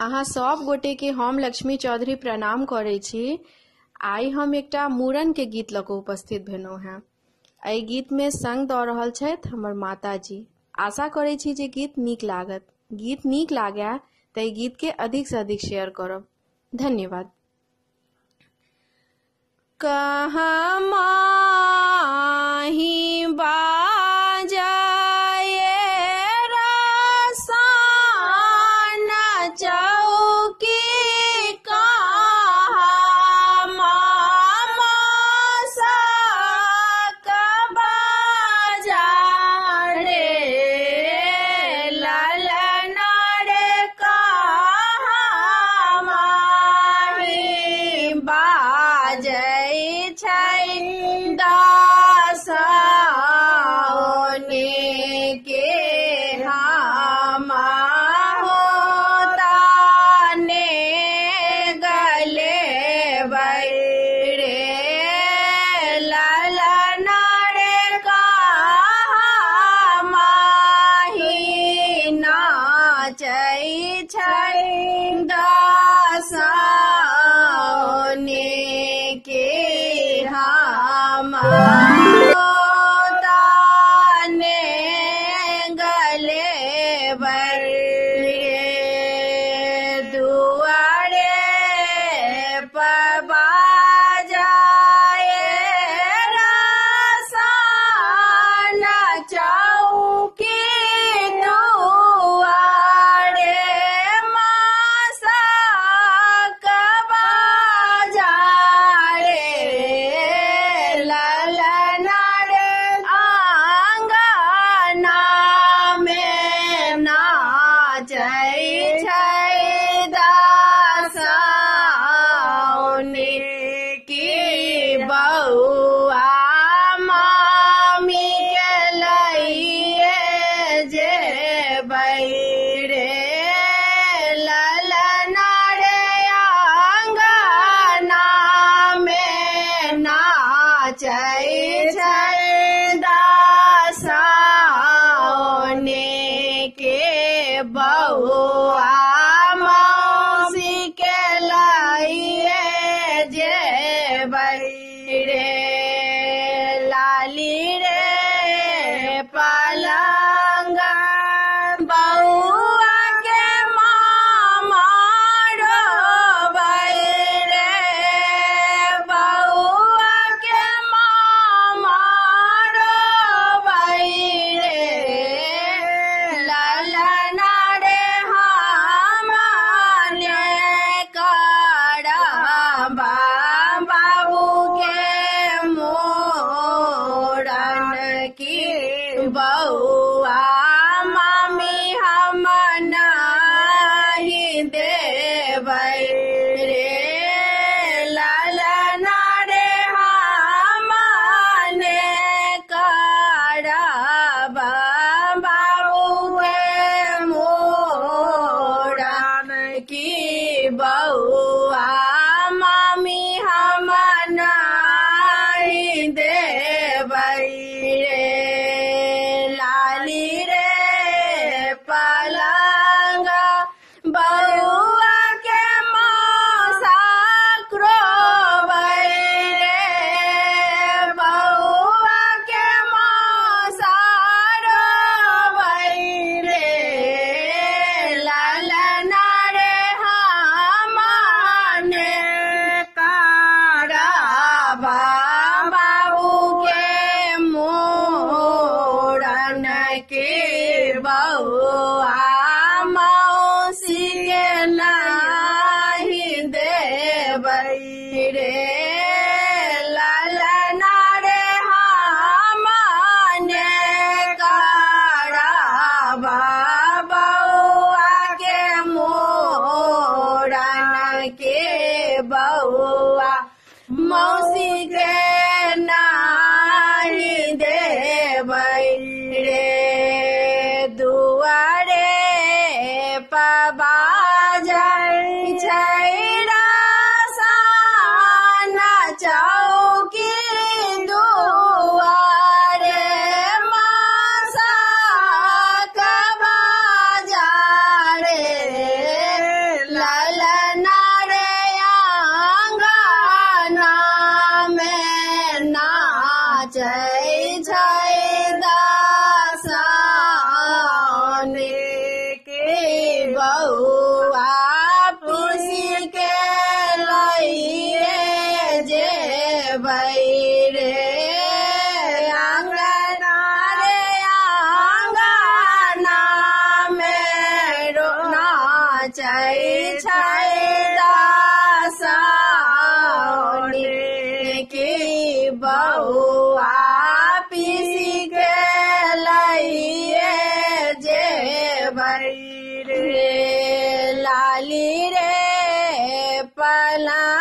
अहाँ सब गोटे के हम लक्ष्मी चौधरी प्रणाम करे छी। आई हम एकटा मूड़न के गीत लऽ कऽ उपस्थित भेलहुँ हैं। एहि गीत में संग दऽ रहल छथि हमर माताजी। आशा करे छी जे गीत नीक लागत। गीत नीक लागे तऽ एहि गीत के अधिक से अधिक शेयर करब। धन्यवाद। कहाँ माही बाजाए रसान चौकी कहाँ मामा साक बाजारे ललना रे कहाँ माही बाजे दासौने के हम होताने गले बैरे ललना रे कहाँ माही नाचै छै दासौने के हम होताने गले बैरे दुआरे पर बाजाए रसान चौकी दुआरे मासक बाजारे ललना रे आंगना में नाचै छै दासौने की बौआ मामी के लइए जेबै रे ललना रे आंगना में नाचै छै दासौने के बौआ मौसी के लइए जेबै रे लाली रे पलंग बौआ के मामा रोबै रे बौआ के मामा रोबै रे ललना रे हमने करबा बाबू के मोरन की बौआ मामी हम नहीं देबै रे ललना रे हमने करबा बाबू के मोरन की बौआ मामी हम नहीं देबै रे लाली रे पलंग बौआ के मौसा रोबै रे बौआ के मौसा रोबै रे ललना रे हमने करबा बाबू के मोरन के बौआ मौसी के नहीं देबै रे ललना रे हमने करबा बौआ के मोरन के बौआ मौसी के नहीं देबै रे दुआरे पर बाजै छै रसान चौकी दुआरे मासक बाजारे नाचै छै दासौनी की बउआ पीसी खेलैये जेबै रे लाली रे पला